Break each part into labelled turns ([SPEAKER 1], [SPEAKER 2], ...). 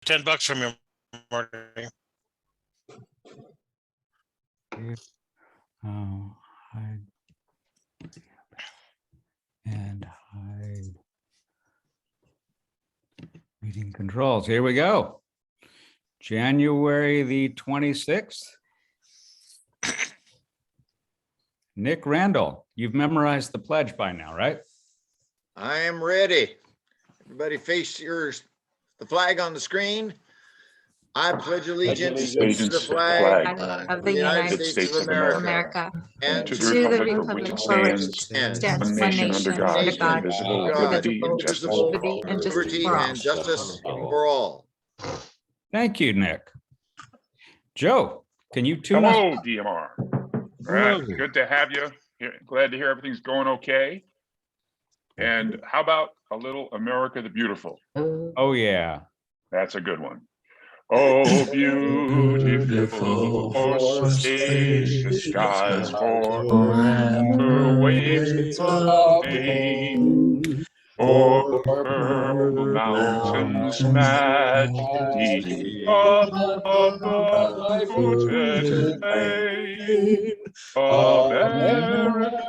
[SPEAKER 1] $10 from you, Marty.
[SPEAKER 2] Oh, hide and hide meeting controls. Here we go. January the 26th. Nick Randall, you've memorized the pledge by now, right?
[SPEAKER 3] I am ready. Everybody face the flag on the screen. I pledge allegiance to the flag
[SPEAKER 4] of the United States of America
[SPEAKER 3] and
[SPEAKER 4] to the republic for which it stands, one nation under God, indivisible, with
[SPEAKER 3] liberty and justice for all.
[SPEAKER 2] Thank you, Nick. Joe, can you tune us?
[SPEAKER 5] Hello, DMR. All right, good to have you. Glad to hear everything's going okay. And how about a little America the Beautiful?
[SPEAKER 2] Oh, yeah.
[SPEAKER 5] That's a good one. Oh, beautiful for spacious skies, for amber waves of main, for purple mountains, majesty above polluted plain. America,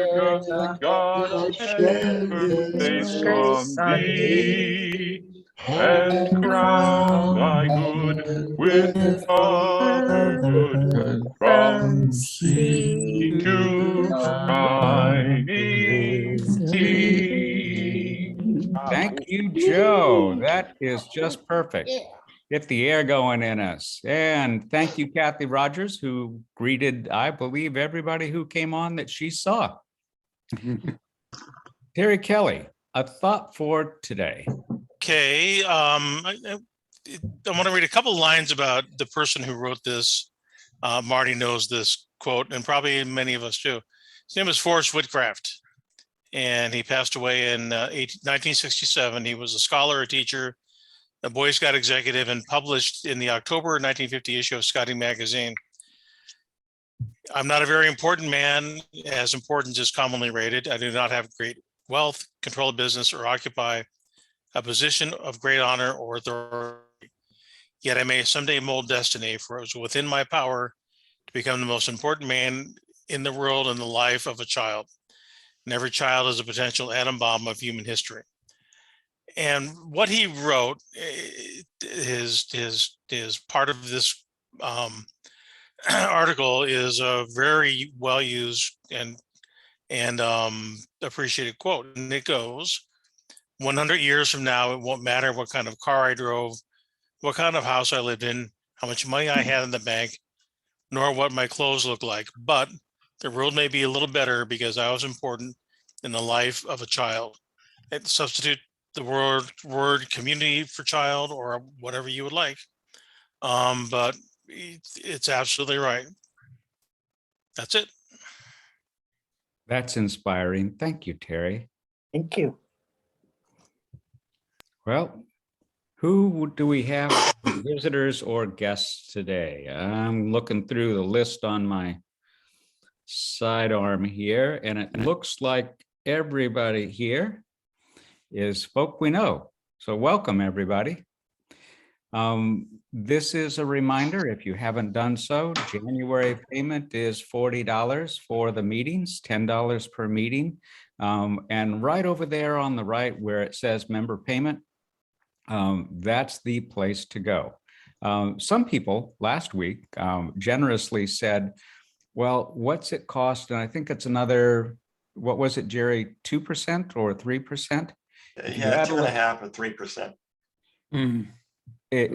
[SPEAKER 5] America, God shed her face on thee, and crown thy good with other good, from sea to shining sea.
[SPEAKER 2] Thank you, Joe. That is just perfect. Get the air going in us. And thank you, Kathy Rogers, who greeted, I believe, everybody who came on that she saw. Terry Kelly, a thought for today.
[SPEAKER 1] Okay, I want to read a couple lines about the person who wrote this. Marty knows this quote, and probably many of us do. His name is Forrest Whitcraft, and he passed away in 1967. He was a scholar, a teacher, a Boy Scout executive, and published in the October 1950 issue of Scouting magazine. I'm not a very important man, as important as commonly rated. I do not have great wealth, control a business, or occupy a position of great honor or authority. Yet I may someday mold destiny, for it was within my power to become the most important man in the world in the life of a child. And every child is a potential atom bomb of human history. And what he wrote is part of this article is a very well used and appreciated quote. And it goes, 100 years from now, it won't matter what kind of car I drove, what kind of house I lived in, how much money I had in the bank, nor what my clothes looked like. But the world may be a little better because I was important in the life of a child. And substitute the word community for child or whatever you would like. But it's absolutely right. That's it.
[SPEAKER 2] That's inspiring. Thank you, Terry.
[SPEAKER 6] Thank you.
[SPEAKER 2] Well, who do we have visitors or guests today? I'm looking through the list on my sidearm here, and it looks like everybody here is folk we know. So welcome, everybody. This is a reminder, if you haven't done so, January payment is $40 for the meetings, $10 per meeting. And right over there on the right where it says member payment, that's the place to go. Some people last week generously said, well, what's it cost? And I think it's another, what was it, Jerry, 2% or 3%?
[SPEAKER 7] Yeah, 2.5% or 3%.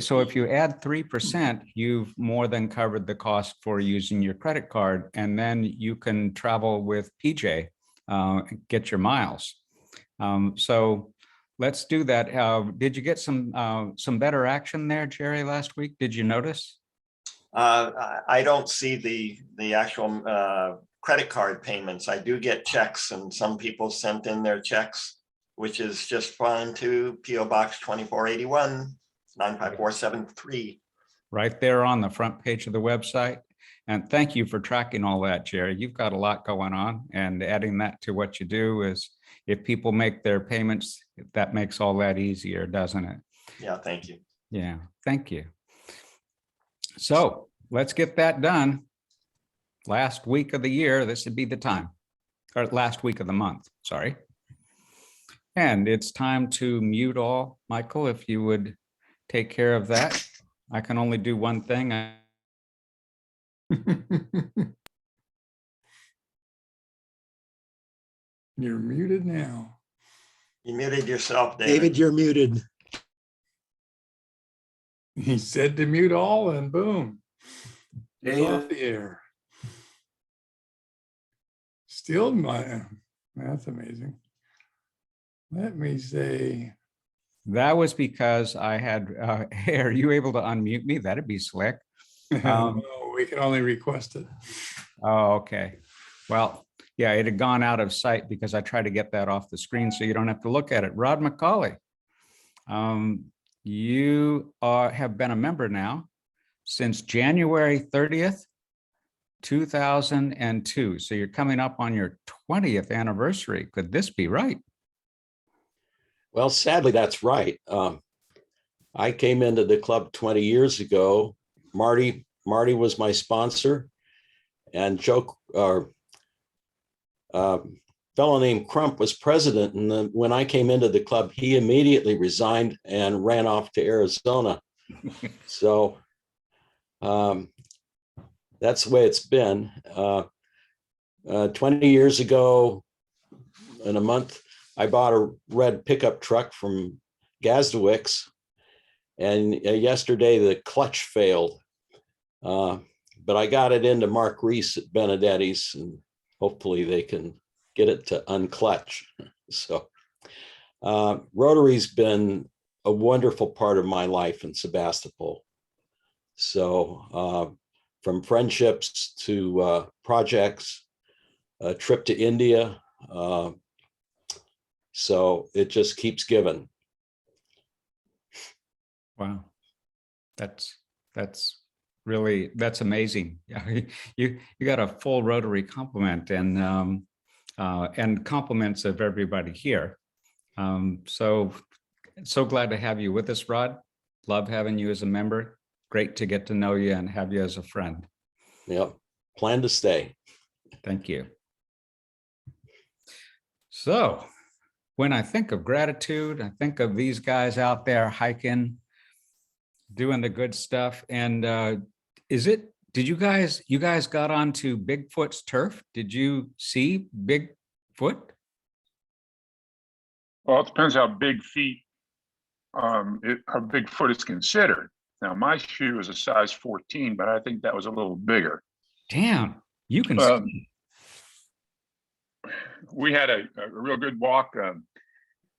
[SPEAKER 2] So if you add 3%, you've more than covered the cost for using your credit card, and then you can travel with PJ, get your miles. So let's do that. Did you get some better action there, Jerry, last week? Did you notice?
[SPEAKER 7] I don't see the actual credit card payments. I do get checks, and some people sent in their checks, which is just fine to PO Box 2481, 95473.
[SPEAKER 2] Right there on the front page of the website. And thank you for tracking all that, Jerry. You've got a lot going on, and adding that to what you do is if people make their payments, that makes all that easier, doesn't it?
[SPEAKER 7] Yeah, thank you.
[SPEAKER 2] Yeah, thank you. So let's get that done. Last week of the year, this would be the time, or last week of the month, sorry. And it's time to mute all. Michael, if you would take care of that. I can only do one thing.
[SPEAKER 6] You're muted now.
[SPEAKER 7] You muted yourself, David.
[SPEAKER 8] David, you're muted.
[SPEAKER 6] He said to mute all and boom. He's off the air. Still my, that's amazing. Let me say.
[SPEAKER 2] That was because I had, hey, are you able to unmute me? That'd be slick.
[SPEAKER 6] No, we can only request it.
[SPEAKER 2] Oh, okay. Well, yeah, it had gone out of sight because I tried to get that off the screen so you don't have to look at it. Rod McCauley, you have been a member now since January 30th, 2002. So you're coming up on your 20th anniversary. Could this be right?
[SPEAKER 9] Well, sadly, that's right. I came into the club 20 years ago. Marty was my sponsor, and fellow named Crump was president. And then when I came into the club, he immediately resigned and ran off to Arizona. So that's the way it's been. 20 years ago, in a month, I bought a red pickup truck from Gazdowicz, and yesterday the clutch failed. But I got it into Mark Reese at Benedetti's, and hopefully they can get it to unclutch. So Rotary's been a wonderful part of my life in Sebastopol. So from friendships to projects, a trip to India. So it just keeps giving.
[SPEAKER 2] Wow. That's really, that's amazing. You got a full Rotary compliment and compliments of everybody here. So glad to have you with us, Rod. Love having you as a member. Great to get to know you and have you as a friend.
[SPEAKER 9] Yep. Plan to stay.
[SPEAKER 2] Thank you. So when I think of gratitude, I think of these guys out there hiking, doing the good stuff. And did you guys got onto Bigfoot's turf? Did you see Bigfoot?
[SPEAKER 5] Well, it depends how big how big foot is considered. Now, my shoe is a size 14, but I think that was a little bigger.
[SPEAKER 2] Damn, you can.
[SPEAKER 5] We had a real good walk.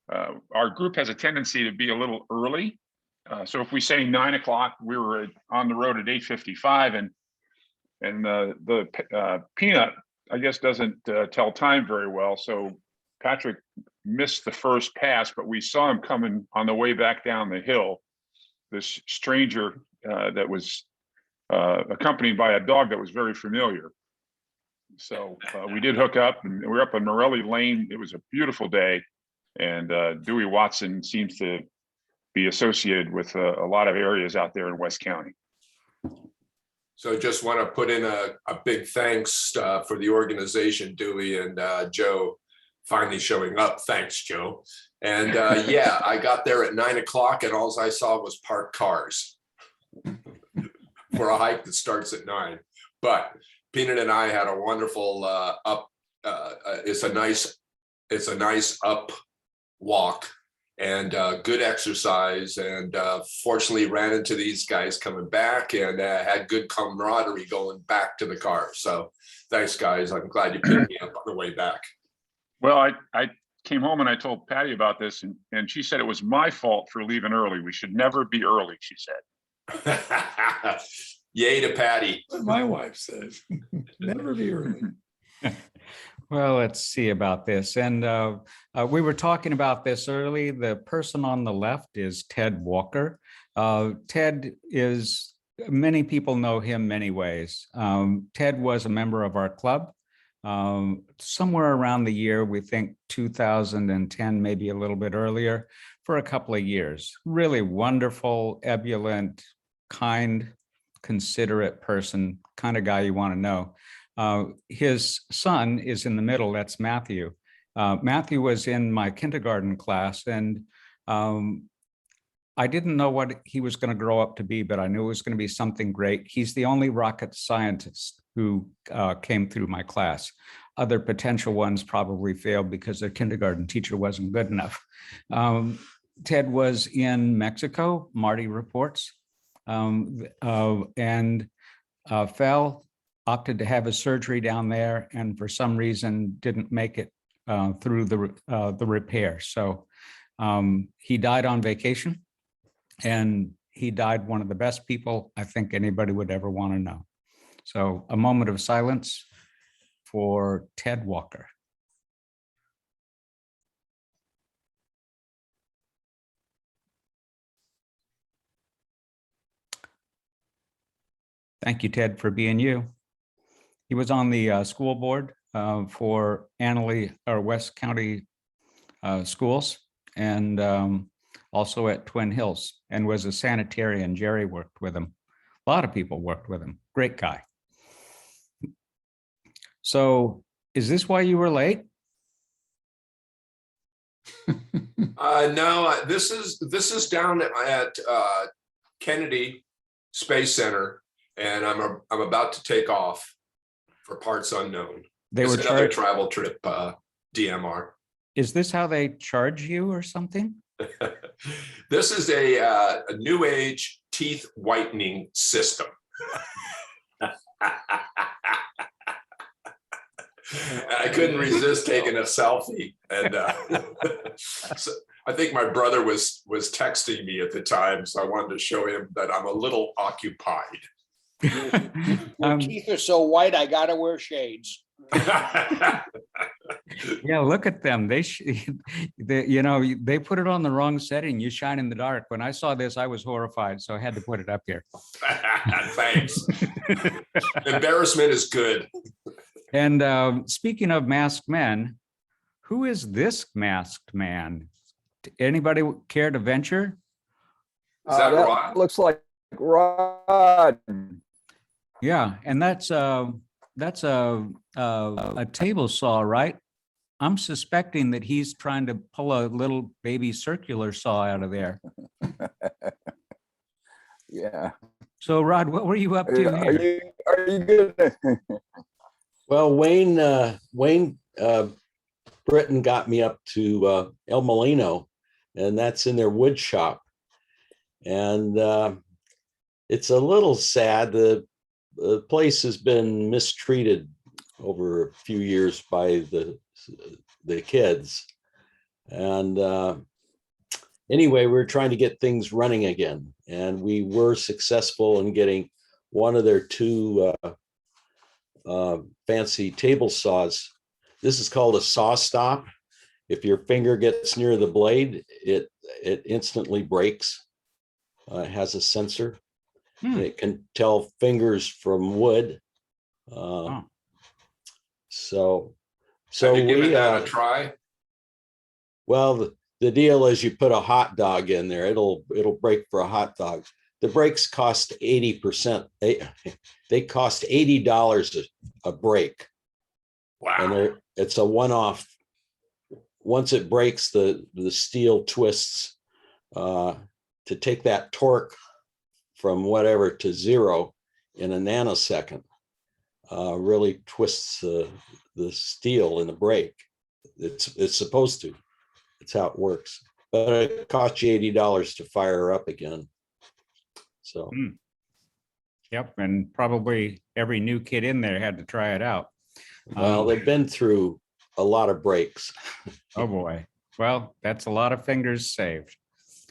[SPEAKER 5] Our group has a tendency to be a little early. So if we say 9 o'clock, we were on the road at 8:55, and the Peanut, I guess, doesn't tell time very well. So Patrick missed the first pass, but we saw him coming on the way back down the hill. This stranger that was accompanied by a dog that was very familiar. So we did hook up, and we were up in Morelli Lane. It was a beautiful day, and Dewey Watson seems to be associated with a lot of areas out there in West County.
[SPEAKER 10] So just want to put in a big thanks for the organization, Dewey and Joe finally showing up. Thanks, Joe. And yeah, I got there at 9 o'clock and all I saw was parked cars for a hike that starts at 9. But Peanut and I had a wonderful it's a nice up walk and good exercise, and fortunately ran into these guys coming back and had good camaraderie going back to the car. So thanks, guys. I'm glad you picked me up on the way back. Well, I came home and I told Patty about this, and she said it was my fault for leaving early. We should never be early, she said. Yay to Patty.
[SPEAKER 6] My wife says, never be early.
[SPEAKER 2] Well, let's see about this. And we were talking about this early. The person on the left is Ted Walker. Ted is, many people know him many ways. Ted was a member of our club somewhere around the year, we think 2010, maybe a little bit earlier, for a couple of years. Really wonderful, ebullient, kind, considerate person, kind of guy you want to know. His son is in the middle, that's Matthew. Matthew was in my kindergarten class, and I didn't know what he was going to grow up to be, but I knew it was going to be something great. He's the only rocket scientist who came through my class. Other potential ones probably failed because their kindergarten teacher wasn't good enough. Ted was in Mexico, Marty reports, and fell, opted to have his surgery down there, and for some reason didn't make it through the repair. So he died on vacation, and he died one of the best people I think anybody would ever want to know. So a moment of silence for Ted Walker. Thank you, Ted, for being you. He was on the school board for Annalee or West County schools, and also at Twin Hills, and was a sanitarian. Jerry worked with him. A lot of people worked with him. Great guy. So is this why you were late?
[SPEAKER 10] No, this is down at Kennedy Space Center, and I'm about to take off for parts unknown.
[SPEAKER 2] They
[SPEAKER 10] It's
[SPEAKER 2] were
[SPEAKER 10] another
[SPEAKER 2] charged.
[SPEAKER 10] travel trip, DMR.
[SPEAKER 2] Is this how they charge you or something?
[SPEAKER 10] This is a new age teeth whitening system. I couldn't resist taking a selfie, and so I think my brother was texting me at the time, so I wanted to show him that I'm a little occupied.
[SPEAKER 8] Your teeth are so white, I gotta wear shades.
[SPEAKER 2] Yeah, look at them. They put it on the wrong setting. You shine in the dark. When I saw this, I was horrified, so I had to put it up here.
[SPEAKER 10] Thanks. Embarrassment is good.
[SPEAKER 2] And speaking of masked men, who is this masked man? Anybody care to venture?
[SPEAKER 10] Is that Rod?
[SPEAKER 11] Looks like Rod.
[SPEAKER 2] Yeah, and that's a table saw, right? I'm suspecting that he's trying to pull a little baby circular saw out of there.
[SPEAKER 11] Yeah.
[SPEAKER 2] So Rod, what were you up to here?
[SPEAKER 11] Are you good?
[SPEAKER 9] Well, Wayne Britton got me up to El Molino, and that's in their wood shop. And it's a little sad. The place has been mistreated over a few years by the kids. And anyway, we're trying to get things running again. And we were successful in getting one of their two fancy table saws. This is called a saw stop. If your finger gets near the blade, it instantly breaks. It has a sensor. It can tell fingers from wood. So
[SPEAKER 10] Have you given
[SPEAKER 9] we
[SPEAKER 10] that a try?
[SPEAKER 9] well, the deal is you put a hot dog in there, it'll break for a hot dog. The brakes cost 80%. They cost $80 a brake.
[SPEAKER 10] Wow.
[SPEAKER 9] And it's a one-off. Once it breaks, the steel twists to take that torque from whatever to zero in a nanosecond. Really twists the steel in the brake. It's supposed to. It's how it works. But it costs you $80 to fire her up again. So.
[SPEAKER 2] Yep, and probably every new kid in there had to try it out.
[SPEAKER 9] Well, they've been through a lot of breaks.
[SPEAKER 2] Oh boy. Well, that's a lot of fingers saved.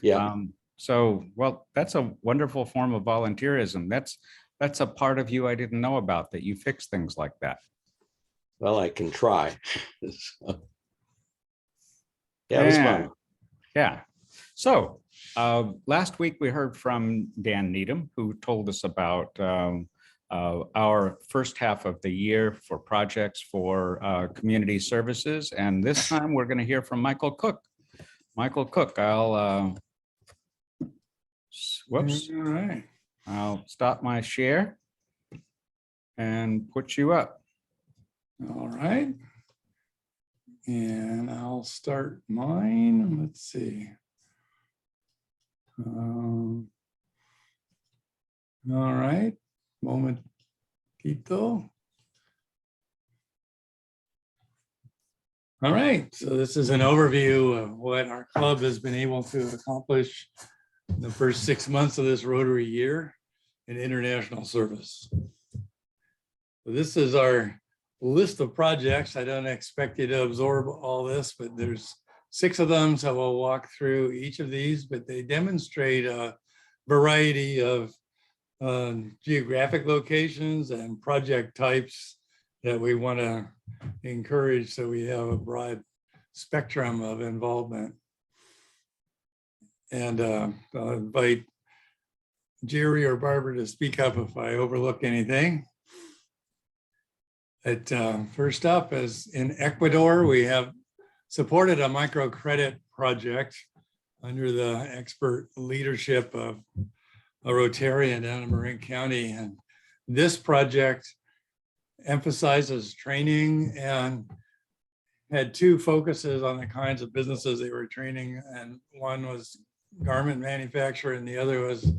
[SPEAKER 9] Yeah.
[SPEAKER 2] So, well, that's a wonderful form of volunteerism. That's a part of you I didn't know about, that you fix things like that.
[SPEAKER 9] Well, I can try. So, yeah, it was fun.
[SPEAKER 2] Yeah. So last week we heard from Dan Needham, who told us about our first half of the year for projects for community services. And this time we're going to hear from Michael Cook. Michael Cook, whoops,
[SPEAKER 6] All right.
[SPEAKER 2] I'll stop my share and put you up.
[SPEAKER 6] All right. And I'll start mine. Let's see. All right. Momentito. All right. So this is an overview of what our club has been able to accomplish in the first 6 months of this Rotary year in international service. So this is our list of projects. I don't expect you to absorb all this, but there's 6 of them. So we'll walk through each of these, but they demonstrate a variety of geographic locations and project types that we want to encourage, so we have a broad spectrum of involvement. And I'll invite Jerry or Barbara to speak up if I overlook anything. But first up is in Ecuador, we have supported a microcredit project under the expert leadership of a Rotarian down in Marin County. And this project emphasizes training and had 2 focuses on the kinds of businesses they were training. And one was garment manufacturer, and the other was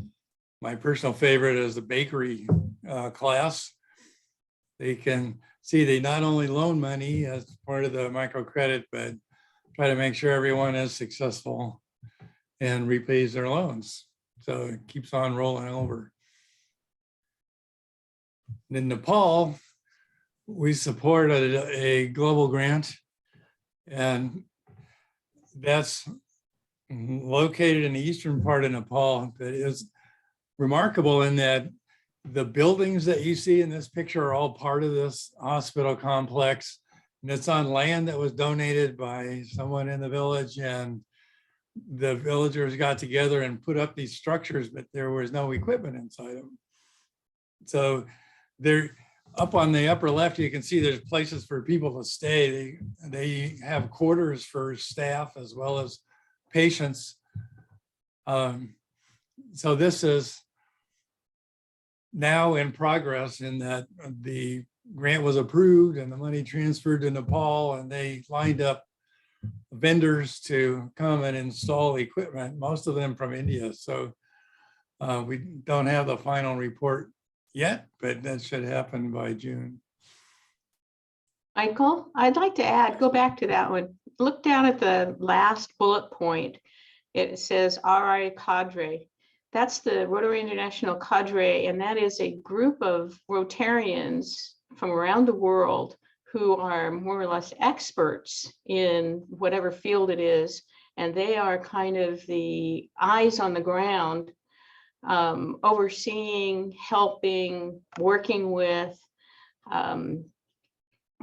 [SPEAKER 6] my personal favorite is the bakery class. They can see they not only loan money as part of the microcredit, but try to make sure everyone is successful and repays their loans. So it keeps on rolling over. In Nepal, we supported a global grant, and that's located in the eastern part of Nepal. That is remarkable in that the buildings that you see in this picture are all part of this hospital complex, and it's on land that was donated by someone in the village, and the villagers got together and put up these structures, but there was no equipment inside them. So they're up on the upper left, you can see there's places for people to stay. They have quarters for staff as well as patients. So this is now in progress in that the grant was approved and the money transferred to Nepal, and they lined up vendors to come and install equipment, most of them from India. So we don't have the final report yet, but that should happen by June.
[SPEAKER 4] Michael, I'd like to add, go back to that one. Look down at the last bullet point. It says RI Cadre. That's the Rotary International Cadre, and that is a group of Rotarians from around the world who are more or less experts in whatever field it is. And they are kind of the eyes on the ground, overseeing, helping, working with,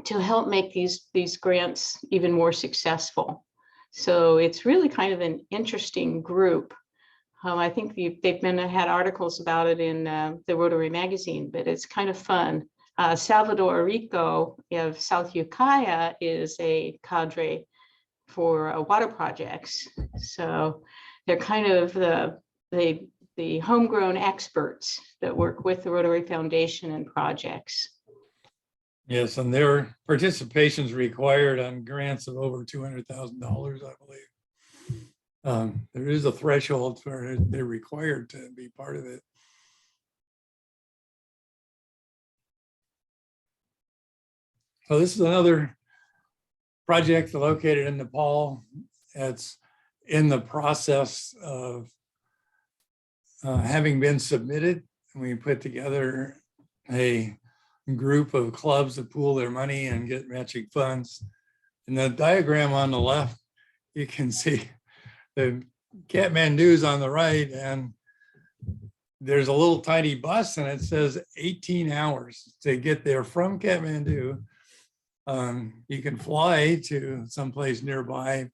[SPEAKER 4] to help make these grants even more successful. So it's really kind of an interesting group. I think they've had articles about it in the Rotary magazine, but it's kind of fun. Salvador Rico of South Ukiah is a cadre for water projects. So they're kind of the homegrown experts that work with the Rotary Foundation and projects.
[SPEAKER 6] Yes, and their participation is required on grants of over $200,000, I believe. There is a threshold for they're required to be part of it. So this is another project located in Nepal. It's in the process of having been submitted. We put together a group of clubs that pool their money and get matching funds. In the diagram on the left, you can see the Kathmandu's on the right, and there's a little tiny bus, and it says 18 hours to get there from Kathmandu. You can fly to someplace nearby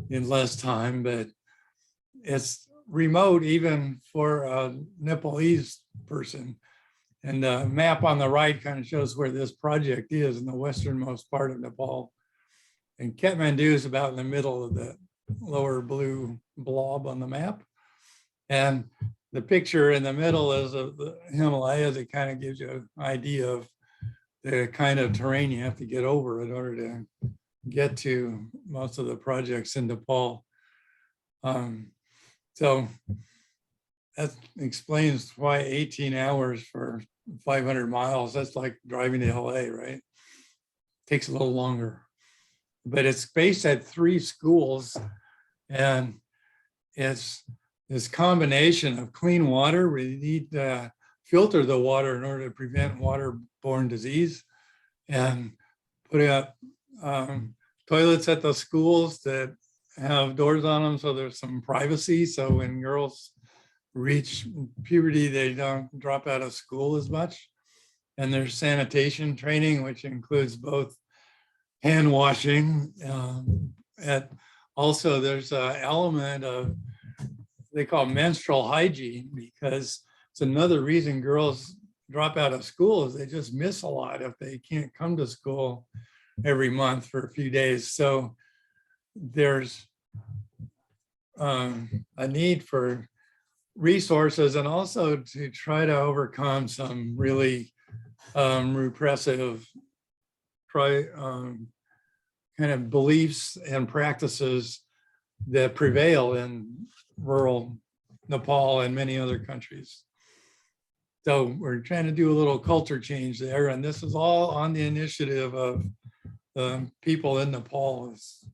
[SPEAKER 6] in less time, but it's remote even for a Nepalese person. And the map on the right kind of shows where this project is in the westernmost part of Nepal. And Kathmandu is about in the middle of the lower blue blob on the map. And the picture in the middle is of the Himalayas. It kind of gives you an idea of the kind of terrain you have to get over in order to get to most of the projects in Nepal. So that explains why 18 hours for 500 miles, that's like driving to LA, right? Takes a little longer. But it's based at 3 schools, and it's this combination of clean water. We need to filter the water in order to prevent waterborne disease, and putting up toilets at the schools that have doors on them so there's some privacy. So when girls reach puberty, they don't drop out of school as much. And there's sanitation training, which includes both hand washing. And also there's an element of, they call menstrual hygiene, because it's another reason girls drop out of school is they just miss a lot if they can't come to school every month for a few days. So there's a need for resources, and also to try to overcome some really repressive kind of beliefs and practices that prevail in rural Nepal and many other countries. So we're trying to do a little culture change there, and this is all on the initiative of the people in Nepal. It's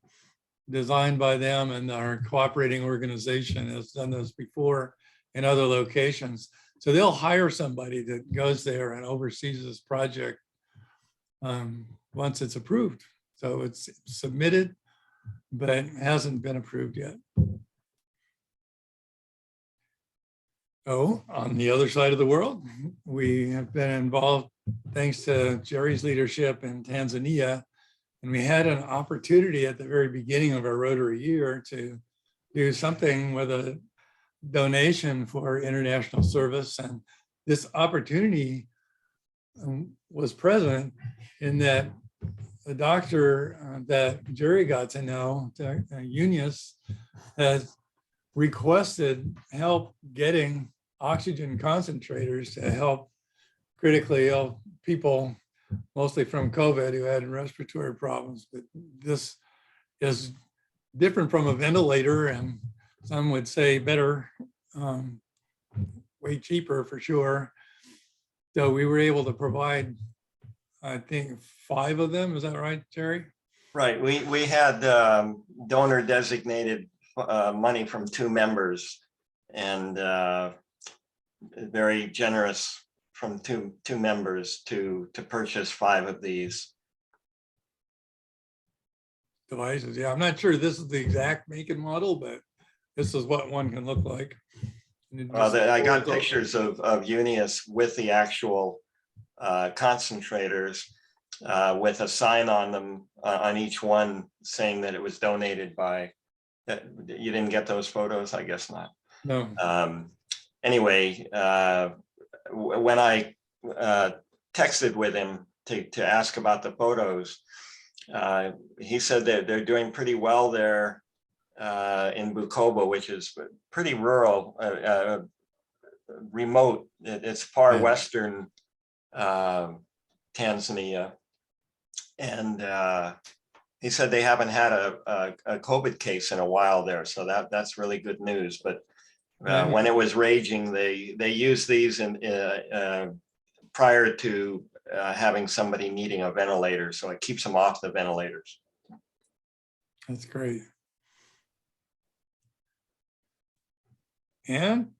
[SPEAKER 6] designed by them, and our cooperating organization has done this before in other locations. So they'll hire somebody that goes there and oversees this project once it's approved. So it's submitted, but hasn't been approved yet. Oh, on the other side of the world, we have been involved thanks to Jerry's leadership in Tanzania. And we had an opportunity at the very beginning of our Rotary year to do something with a donation for international service. And this opportunity was present in that the doctor that Jerry got to know, Eunice, has requested help getting oxygen concentrators to help critically ill people, mostly from COVID, who had respiratory problems. But this is different from a ventilator, and some would say better, way cheaper for sure. So we were able to provide, I think, 5 of them. Is that right, Jerry?
[SPEAKER 7] Right. We had donor designated money from 2 members, and very generous from two members to purchase 5 of these
[SPEAKER 6] devices. Yeah, I'm not sure this is the exact make and model, but this is what one can look like.
[SPEAKER 7] I got pictures of Eunice with the actual concentrators with a sign on them on each one saying that it was donated by. You didn't get those photos? I guess not.
[SPEAKER 6] No.
[SPEAKER 7] Anyway, when I texted with him to ask about the photos, he said that they're doing pretty well there in Bukoba, which is pretty rural, remote. It's far western Tanzania. And he said they haven't had a COVID case in a while there. So that's really good news. But when it was raging, they used these prior to having somebody needing a ventilator. So it keeps them off the ventilators.
[SPEAKER 6] That's great. And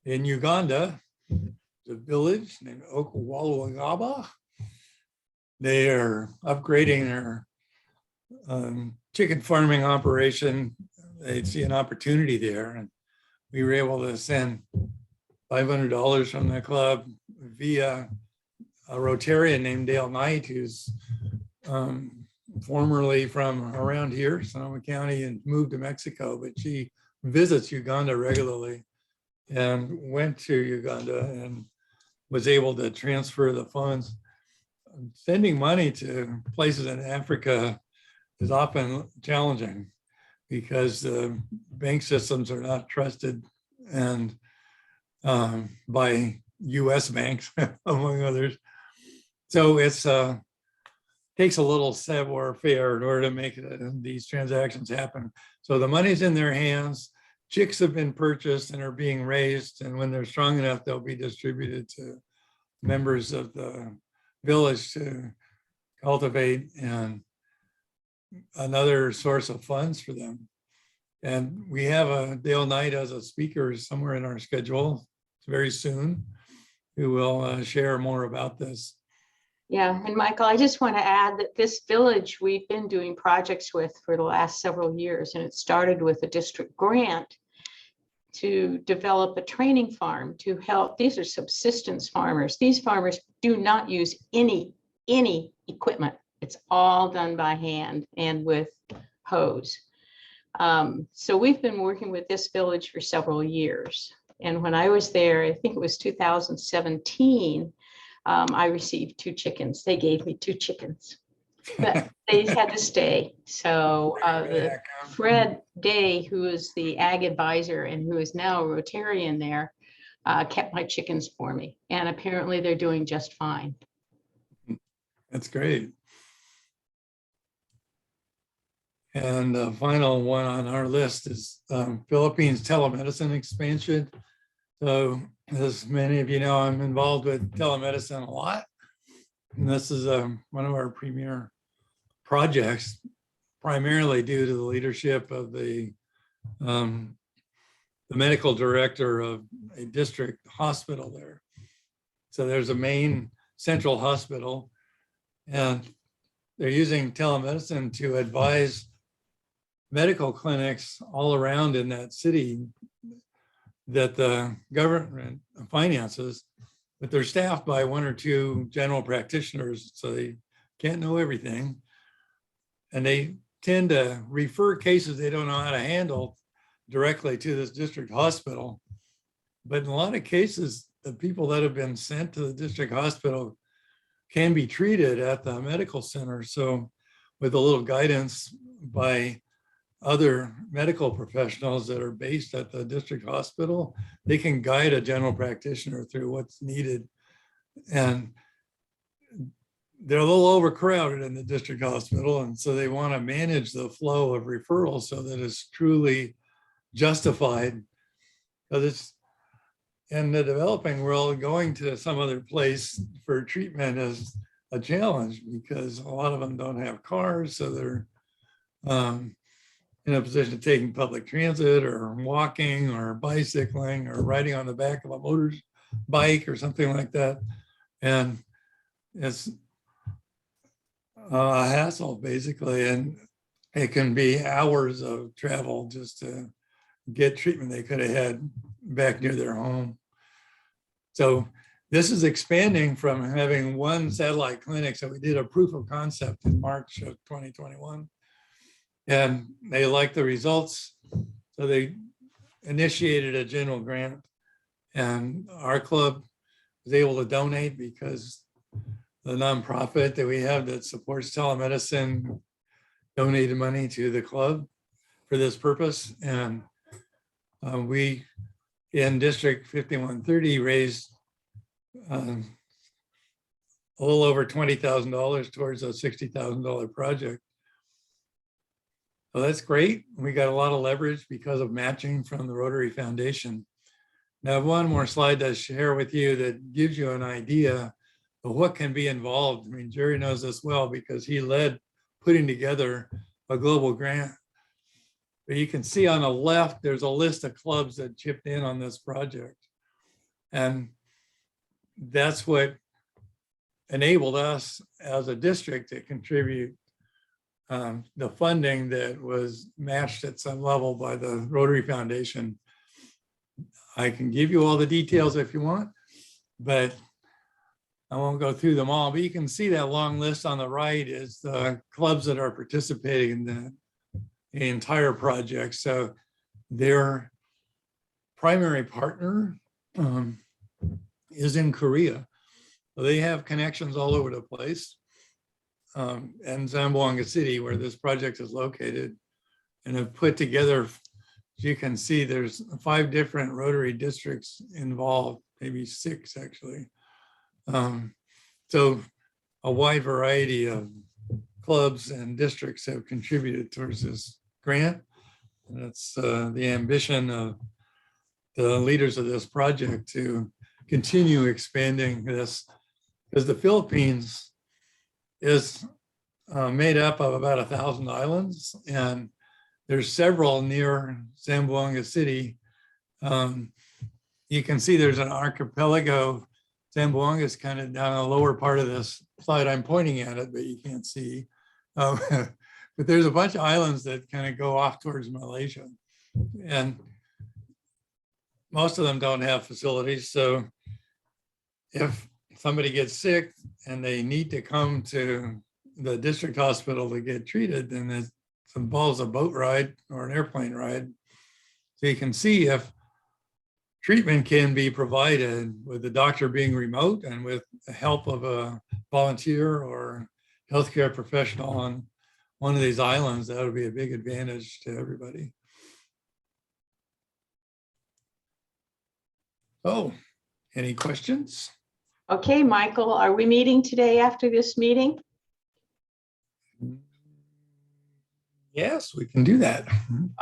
[SPEAKER 6] in Uganda, the village named Okwalwagaba, they are upgrading their chicken farming operation. They see an opportunity there, and we were able to send $500 from the club via a Rotarian named Dale Knight, who's formerly from around here, Sonoma County, and moved to Mexico, but she visits Uganda regularly and went to Uganda and was able to transfer the funds. Sending money to places in Africa is often challenging because the bank systems are not trusted and by US banks, among others. So it's takes a little savoir-faire in order to make these transactions happen. So the money's in their hands. Chicks have been purchased and are being raised. And when they're strong enough, they'll be distributed to members of the village to cultivate and another source of funds for them. And we have a Dale Knight as a speaker somewhere in our schedule very soon, who will share more about this.
[SPEAKER 4] Yeah, and Michael, I just want to add that this village we've been doing projects with for the last several years, and it started with a district grant to develop a training farm to help. These are subsistence farmers. These farmers do not use any equipment. It's all done by hand and with hose. So we've been working with this village for several years. And when I was there, I think it was 2017, I received 2 chickens. They gave me 2 chickens, but they had to stay. So Fred Day, who is the ag advisor and who is now a Rotarian there, kept my chickens for me. And apparently they're doing just fine.
[SPEAKER 6] That's great. And the final one on our list is Philippines telemedicine expansion. So as many of you know, I'm involved with telemedicine a lot. And this is one of our premier projects, primarily due to the leadership of the medical director of a district hospital there. So there's a main central hospital, and they're using telemedicine to advise medical clinics all around in that city that the government finances, but they're staffed by 1 or 2 general practitioners, so they can't know everything. And they tend to refer cases they don't know how to handle directly to this district hospital. But in a lot of cases, the people that have been sent to the district hospital can be treated at the medical center. So with a little guidance by other medical professionals that are based at the district hospital, they can guide a general practitioner through what's needed. And they're a little overcrowded in the district hospital. And so they want to manage the flow of referrals so that it's truly justified. Because it's in the developing world, going to some other place for treatment is a challenge because a lot of them don't have cars. So they're in a position of taking public transit or walking or bicycling or riding on the back of a motorbike or something like that. And it's a hassle basically. And it can be hours of travel just to get treatment they could have had back near their home. So this is expanding from having 1 satellite clinic. So we did a proof of concept in March of 2021. And they liked the results. So they initiated a general grant. And our club was able to donate because the nonprofit that we have that supports telemedicine donated money to the club for this purpose. And we, in District 5130, raised a little over $20,000 towards a $60,000 project. So that's great. We got a lot of leverage because of matching from the Rotary Foundation. Now, I have one more slide to share with you that gives you an idea of what can be involved. I mean, Jerry knows this well because he led putting together a global grant. But you can see on the left, there's a list of clubs that chipped in on this project. And that's what enabled us as a district to contribute the funding that was matched at some level by the Rotary Foundation. I can give you all the details if you want, but I won't go through them all. But you can see that long list on the right is the clubs that are participating in the entire project. So their primary partner is in Korea. They have connections all over the place. And Zamboanga City, where this project is located, and have put together, as you can see, there's 5 different Rotary districts involved, maybe 6 actually. So a wide variety of clubs and districts have contributed towards this grant. And that's the ambition of the leaders of this project to continue expanding this, because the Philippines is made up of about 1,000 islands, and there's several near Zamboanga City. You can see there's an archipelago. Zamboanga is kind of down the lower part of this slide. I'm pointing at it, but you can't see. But there's a bunch of islands that kind of go off towards Malaysia, and most of them don't have facilities. So if somebody gets sick and they need to come to the district hospital to get treated, then it involves a boat ride or an airplane ride. So you can see if treatment can be provided with the doctor being remote and with the help of a volunteer or healthcare professional on one of these islands, that would be a big advantage to everybody. Oh, any questions?
[SPEAKER 4] Okay, Michael, are we meeting today after this meeting?
[SPEAKER 6] Yes, we can do that.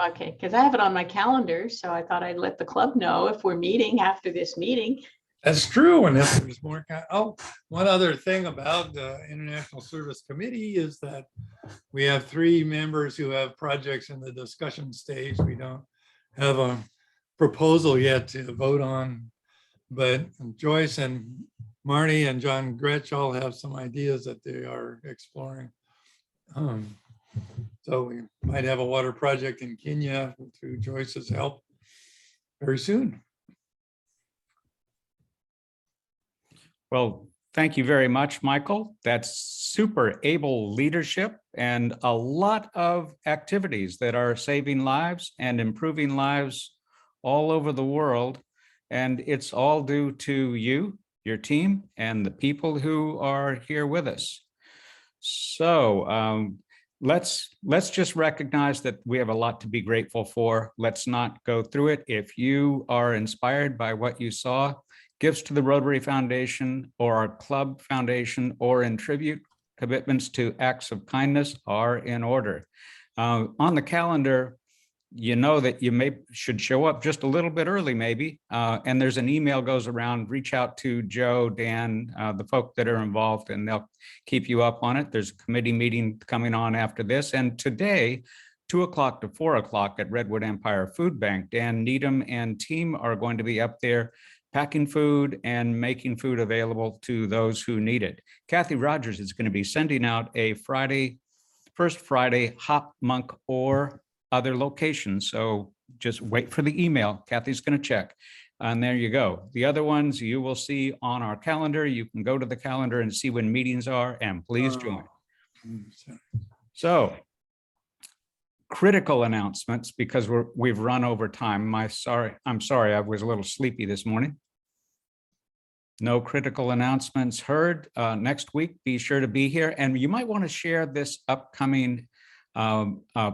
[SPEAKER 4] Okay, because I have it on my calendar, so I thought I'd let the club know if we're meeting after this meeting.
[SPEAKER 6] That's true. And if there's more, oh, one other thing about the International Service Committee is that we have 3 members who have projects in the discussion stage. We don't have a proposal yet to vote on, but Joyce and Marty and John Gretsch all have some ideas that they are exploring. So we might have a water project in Kenya through Joyce's help very soon.
[SPEAKER 2] Well, thank you very much, Michael. That's super able leadership and a lot of activities that are saving lives and improving lives all over the world. And it's all due to you, your team, and the people who are here with us. So let's just recognize that we have a lot to be grateful for. Let's not go through it. If you are inspired by what you saw, gifts to the Rotary Foundation or our club foundation or in tribute, commitments to acts of kindness are in order. On the calendar, you know that you should show up just a little bit early maybe, and there's an email goes around, reach out to Joe, Dan, the folk that are involved, and they'll keep you up on it. There's a committee meeting coming on after this, and today, 2 o'clock to 4 o'clock at Redwood Empire Food Bank, Dan Needham and team are going to be up there packing food and making food available to those who need it. Kathy Rogers is going to be sending out a first Friday hop, monk, or other locations. So just wait for the email. Kathy's going to check. And there you go. The other ones you will see on our calendar. You can go to the calendar and see when meetings are, and please join. So critical announcements, because we've run over time. I'm sorry, I was a little sleepy this morning. No critical announcements heard. Next week, be sure to be here. And you might want to share this upcoming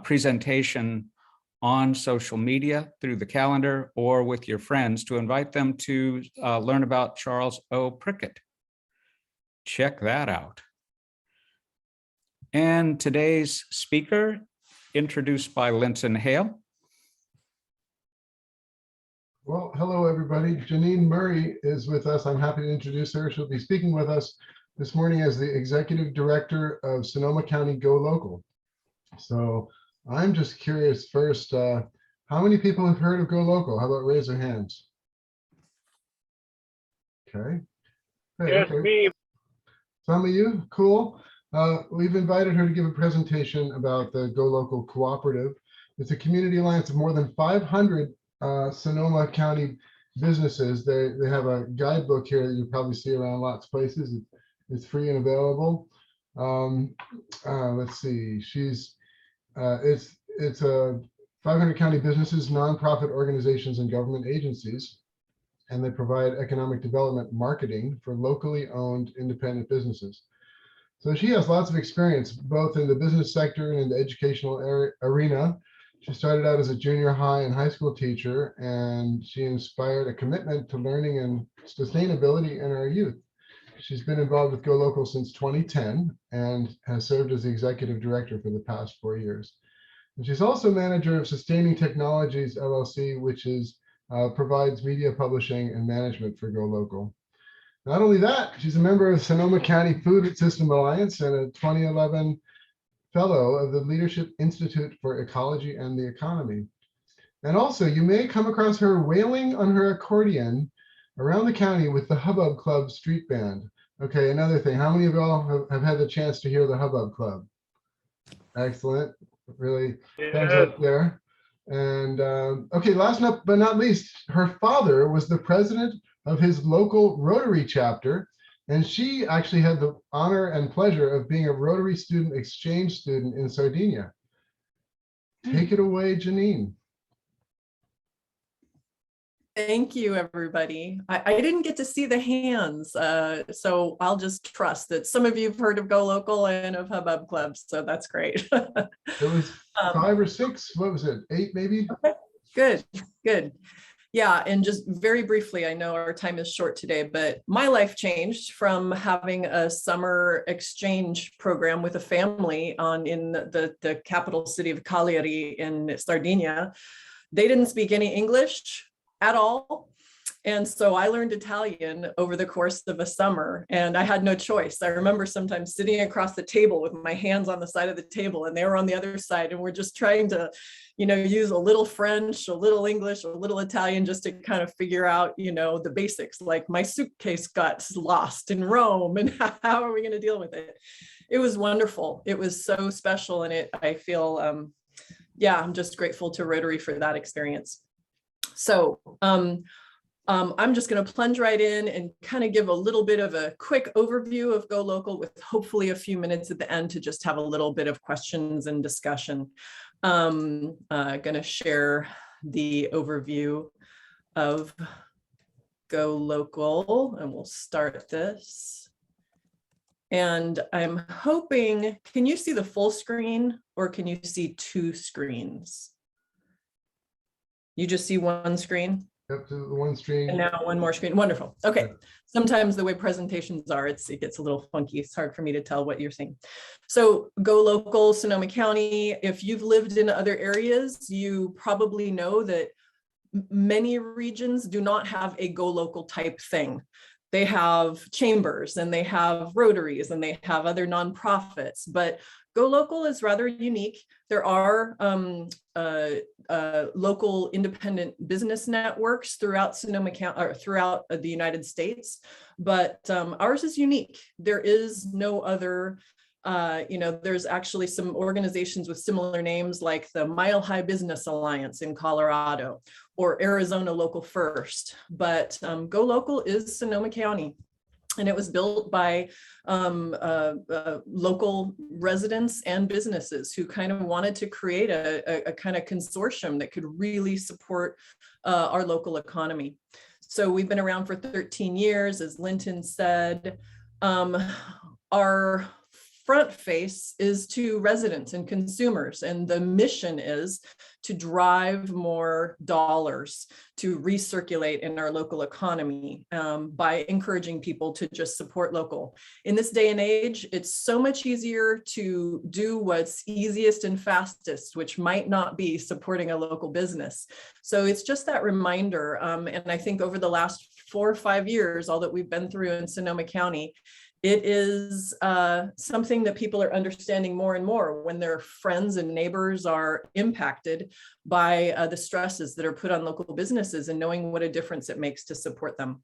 [SPEAKER 2] presentation on social media through the calendar or with your friends to invite them to learn about Charles O. Prickett. Check that out. And today's speaker, introduced by Linton Hale.
[SPEAKER 12] Well, hello, everybody. Janine Murray is with us. I'm happy to introduce her. She'll be speaking with us this morning as the Executive Director of Sonoma County Go Local. So I'm just curious first, how many people have heard of Go Local? How about raise their hands? Okay. Hey,
[SPEAKER 8] Yes, me.
[SPEAKER 12] Some of you, cool. We've invited her to give a presentation about the Go Local Cooperative. It's a community alliance of more than 500 Sonoma County businesses. They have a guidebook here that you probably see around lots of places. It's free and available. Let's see. It's a 500 county businesses, nonprofit organizations, and government agencies. and they provide economic development marketing for locally owned independent businesses. So she has lots of experience both in the business sector and in the educational arena. She started out as a junior high and high school teacher, and she inspired a commitment to learning and sustainability in our youth. She's been involved with Go Local since 2010 and has served as the executive director for the past 4 years. And she's also manager of Sustaining Technologies LLC, which provides media publishing and management for Go Local. Not only that, she's a member of Sonoma County Food System Alliance and a 2011 fellow of the Leadership Institute for Ecology and the Economy. And also, you may come across her wailing on her accordion around the county with the Hubbub Club street band. Okay, another thing, how many of y'all have had the chance to hear the Hubbub Club? Excellent, really, thumbs up there. And okay, last but not least, her father was the president of his local Rotary chapter, and she actually had the honor and pleasure of being a Rotary student exchange student in Sardinia. Take it away, Janine.
[SPEAKER 13] Thank you, everybody. I didn't get to see the hands, so I'll just trust that some of you have heard of Go Local and of Hubbub Clubs, so that's great.
[SPEAKER 12] It was 5 or 6, what was it, 8 maybe?
[SPEAKER 13] Okay. Good, good. Yeah, and just very briefly, I know our time is short today, but my life changed from having a summer exchange program with a family in the capital city of Cagliari in Sardinia. They didn't speak any English at all. And so I learned Italian over the course of a summer, and I had no choice. I remember sometimes sitting across the table with my hands on the side of the table, and they were on the other side, and we're just trying to, use a little French, a little English, a little Italian, just to kind of figure out, the basics, like my suitcase got lost in Rome, and how are we going to deal with it? It was wonderful. It was so special, and I feel, I'm just grateful to Rotary for that experience. So, I'm just going to plunge right in and kind of give a little bit of a quick overview of Go Local, with hopefully a few minutes at the end to just have a little bit of questions and discussion. Going to share the overview of Go Local, and we'll start this. And I'm hoping, can you see the full screen, or can you see 2 screens? You just see one screen?
[SPEAKER 12] Yep, to the one screen.
[SPEAKER 13] And now one more screen. Wonderful. Okay. Sometimes the way presentations are, it gets a little funky. It's hard for me to tell what you're seeing. So Go Local, Sonoma County. If you've lived in other areas, you probably know that many regions do not have a Go Local type thing. They have chambers, and they have Rotaries, and they have other nonprofits, but Go Local is rather unique. There are local independent business networks throughout Sonoma County, or throughout the United States, but ours is unique. There is no other, there's actually some organizations with similar names, like the Mile High Business Alliance in Colorado, or Arizona Local First, but Go Local is Sonoma County. And it was built by local residents and businesses who kind of wanted to create a kind of consortium that could really support our local economy. So we've been around for 13 years, as Linton said. Our front face is to residents and consumers, and the mission is to drive more dollars to recirculate in our local economy by encouraging people to just support local. In this day and age, it's so much easier to do what's easiest and fastest, which might not be supporting a local business. So it's just that reminder. And I think over the last 4 or 5 years, all that we've been through in Sonoma County, it is something that people are understanding more and more when their friends and neighbors are impacted by the stresses that are put on local businesses, and knowing what a difference it makes to support them.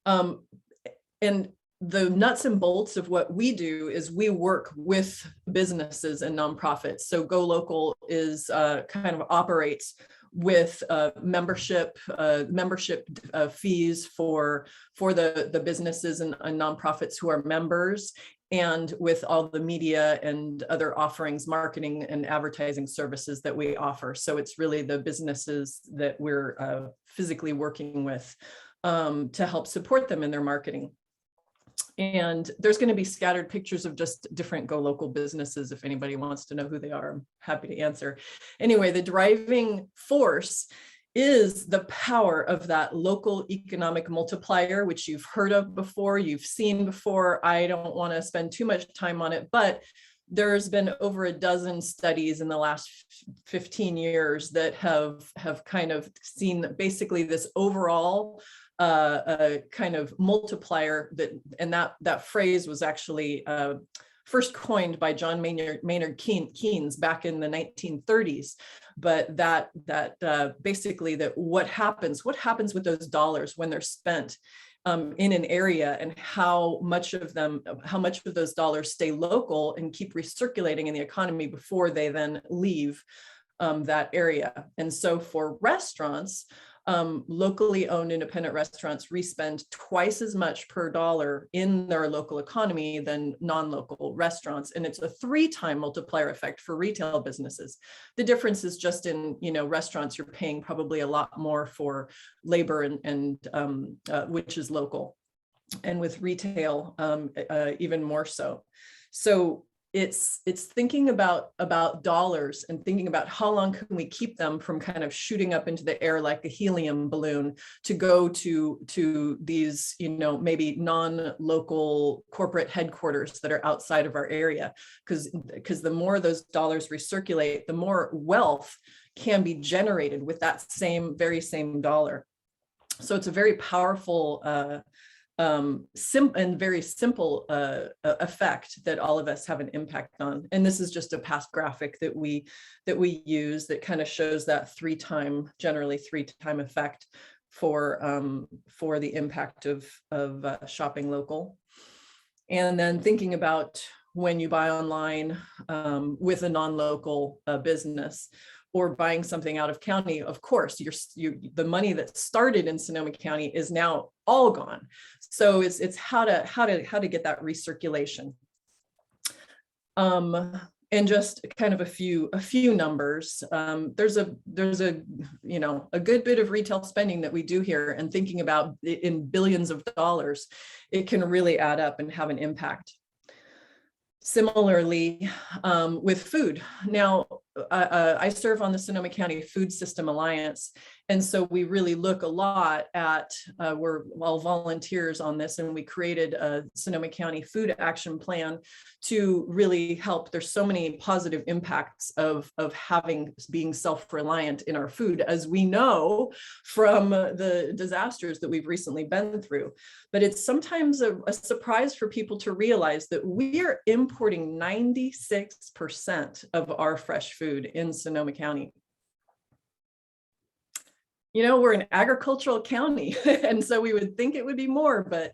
[SPEAKER 13] And the nuts and bolts of what we do is we work with businesses and nonprofits. So Go Local is kind of operates with membership fees for the businesses and nonprofits who are members. and with all the media and other offerings, marketing and advertising services that we offer. So it's really the businesses that we're physically working with to help support them in their marketing. And there's going to be scattered pictures of just different Go Local businesses. If anybody wants to know who they are, I'm happy to answer. Anyway, the driving force is the power of that local economic multiplier, which you've heard of before, you've seen before. I don't want to spend too much time on it, but there's been over a dozen studies in the last 15 years that have kind of seen basically this overall kind of multiplier that phrase was actually first coined by John Maynard Keynes back in the 1930s. But that basically that what happens with those dollars when they're spent in an area, and how much of those dollars stay local and keep recirculating in the economy before they then leave that area. And so for restaurants, locally owned independent restaurants respend twice as much per dollar in their local economy than non-local restaurants. And it's a 3-time multiplier effect for retail businesses. The difference is just in, restaurants, you're paying probably a lot more for labor and which is local. And with retail, even more so. So it's thinking about dollars and thinking about how long can we keep them from kind of shooting up into the air like a helium balloon to go to these, maybe non-local corporate headquarters that are outside of our area. Because the more those dollars recirculate, the more wealth can be generated with that very same dollar. So it's a very powerful and very simple effect that all of us have an impact on. And this is just a past graphic that we use that kind of shows that generally three time effect for the impact of shopping local. And then thinking about when you buy online with a non-local business, or buying something out of county, of course, the money that started in Sonoma County is now all gone. So it's how to get that recirculation. And just kind of a few numbers. There's a good bit of retail spending that we do here, and thinking about it in billions of dollars, it can really add up and have an impact. Similarly, with food. Now, I serve on the Sonoma County Food System Alliance, and so we really look a lot at, we're all volunteers on this, and we created a Sonoma County Food Action Plan to really help. There's so many positive impacts of being self-reliant in our food, as we know from the disasters that we've recently been through. But it's sometimes a surprise for people to realize that we are importing 96% of our fresh food in Sonoma County. We're an agricultural county, and so we would think it would be more, but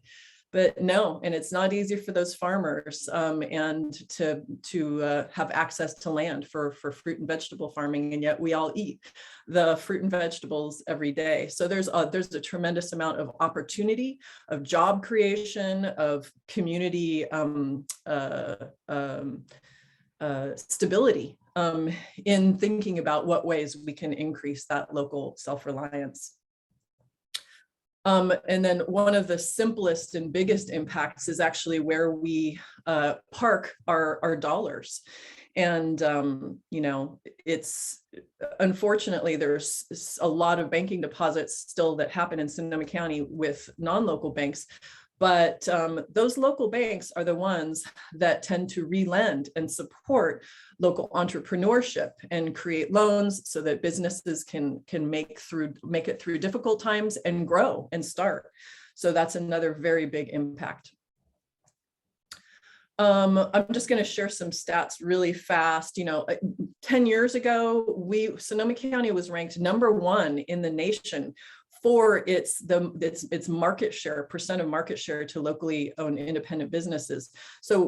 [SPEAKER 13] no, and it's not easy for those farmers and to have access to land for fruit and vegetable farming, and yet we all eat the fruit and vegetables every day. So there's a tremendous amount of opportunity, of job creation, of community stability in thinking about what ways we can increase that local self-reliance. And then one of the simplest and biggest impacts is actually where we park our dollars. And, it's unfortunately, there's a lot of banking deposits still that happen in Sonoma County with non-local banks. But those local banks are the ones that tend to relend and support local entrepreneurship and create loans so that businesses can make it through difficult times and grow and start. So that's another very big impact. I'm just going to share some stats really fast. 10 years ago, Sonoma County was ranked #1 in the nation for its market share, percent of market share to locally owned independent businesses. So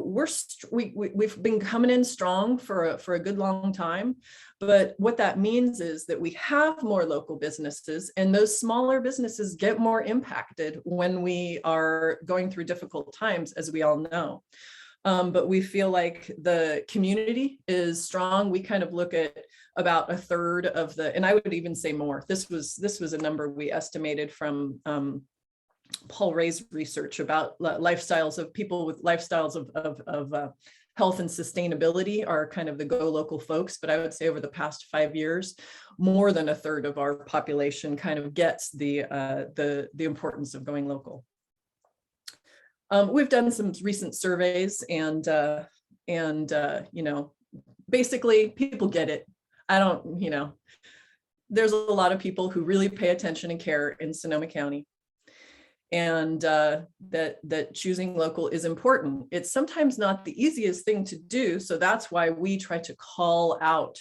[SPEAKER 13] we've been coming in strong for a good long time. But what that means is that we have more local businesses, and those smaller businesses get more impacted when we are going through difficult times, as we all know. But we feel like the community is strong. We kind of look at about a third of the, and I would even say more. This was a number we estimated from Paul Ray's research about lifestyles of people with lifestyles of health and sustainability are kind of the go local folks. But I would say over the past 5 years, more than a third of our population kind of gets the importance of going local. We've done some recent surveys and you know, basically people get it. I don't, you know, there's a lot of people who really pay attention and care in Sonoma County, and that choosing local is important. It's sometimes not the easiest thing to do. So that's why we try to call out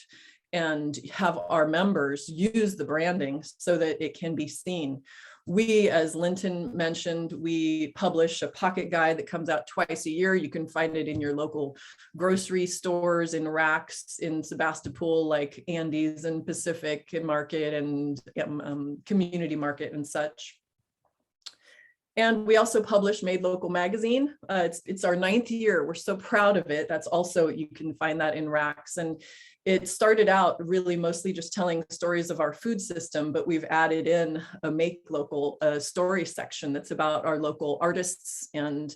[SPEAKER 13] and have our members use the branding so that it can be seen. We, as Linton mentioned, we publish a pocket guide that comes out twice a year. You can find it in your local grocery stores, in racks in Sebastopol, like Andes and Pacific and Market and Community Market and such. And we also publish Made Local magazine. It's our 9th year. We're so proud of it. That's also, you can find that in racks. And it started out really mostly just telling stories of our food system, but we've added in a Make Local story section that's about our local artists and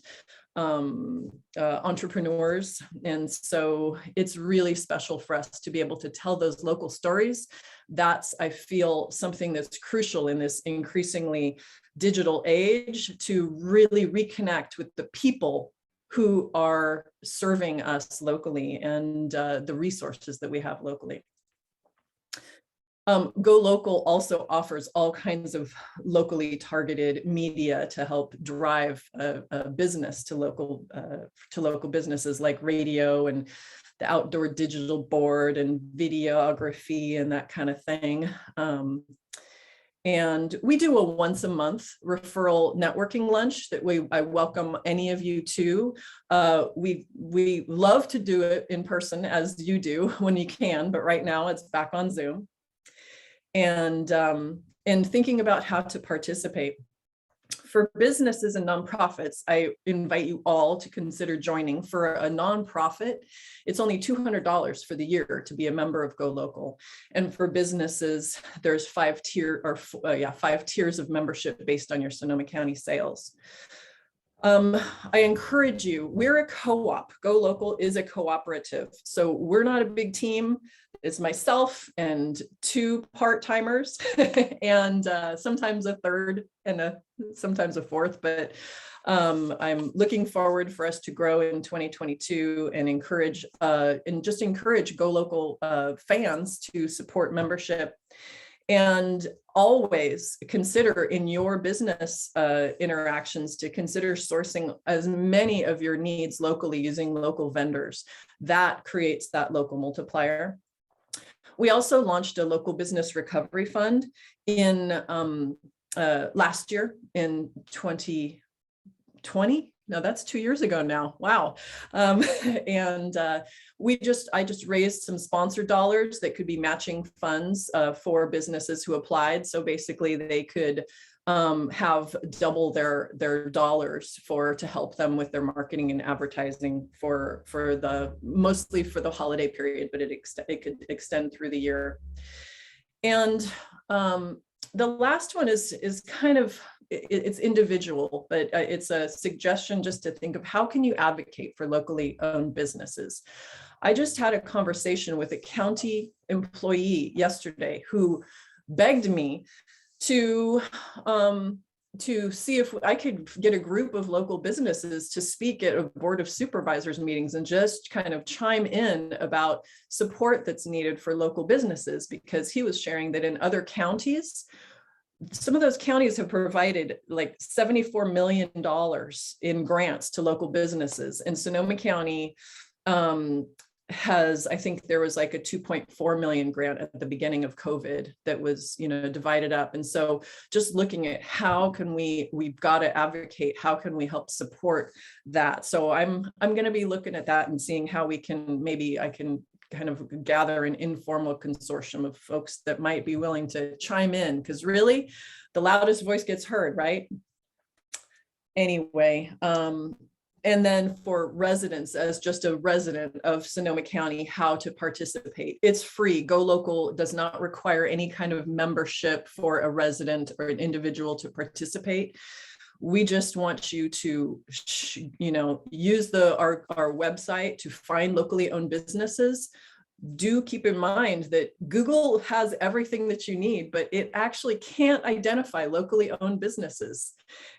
[SPEAKER 13] entrepreneurs. And so it's really special for us to be able to tell those local stories. That's, I feel, something that's crucial in this increasingly digital age, to really reconnect with the people who are serving us locally and the resources that we have locally. Go Local also offers all kinds of locally targeted media to help drive a business to local businesses, like radio and the outdoor digital board and videography and that kind of thing. And we do a once a month referral networking lunch that I welcome any of you to. We love to do it in person, as you do when you can, but right now it's back on Zoom. And thinking about how to participate. For businesses and nonprofits, I invite you all to consider joining. For a nonprofit, it's only $200 for the year to be a member of Go Local. And for businesses, there's 5 tiers of membership based on your Sonoma County sales. I encourage you, we're a co-op. Go Local is a cooperative. So we're not a big team. It's myself and 2 part-timers and sometimes a third and sometimes a fourth, but I'm looking forward for us to grow in 2022 and encourage Go Local fans to support membership. And always consider in your business interactions to consider sourcing as many of your needs locally using local vendors. That creates that local multiplier. We also launched a local business recovery fund in last year in 2020. No, that's 2 years ago now. Wow. And I just raised some sponsored dollars that could be matching funds for businesses who applied. So basically they could have double their dollars to help them with their marketing and advertising mostly for the holiday period, but it could extend through the year. And the last one is kind of, it's individual, but it's a suggestion just to think of how can you advocate for locally owned businesses. I just had a conversation with a county employee yesterday who begged me to see if I could get a group of local businesses to speak at a board of supervisors meetings and just kind of chime in about support that's needed for local businesses, because he was sharing that in other counties, some of those counties have provided like $74 million in grants to local businesses. And Sonoma County I think there was like a 2.4 million grant at the beginning of COVID that was, divided up. And so just looking at how can we've got to advocate, how can we help support that? So I'm going to be looking at that and seeing how I can kind of gather an informal consortium of folks that might be willing to chime in, because really the loudest voice gets heard, right? Anyway, And then for residents, as just a resident of Sonoma County, how to participate. It's free. Go Local does not require any kind of membership for a resident or an individual to participate. We just want you to, use our website to find locally owned businesses. Do keep in mind that Google has everything that you need, but it actually can't identify locally owned businesses.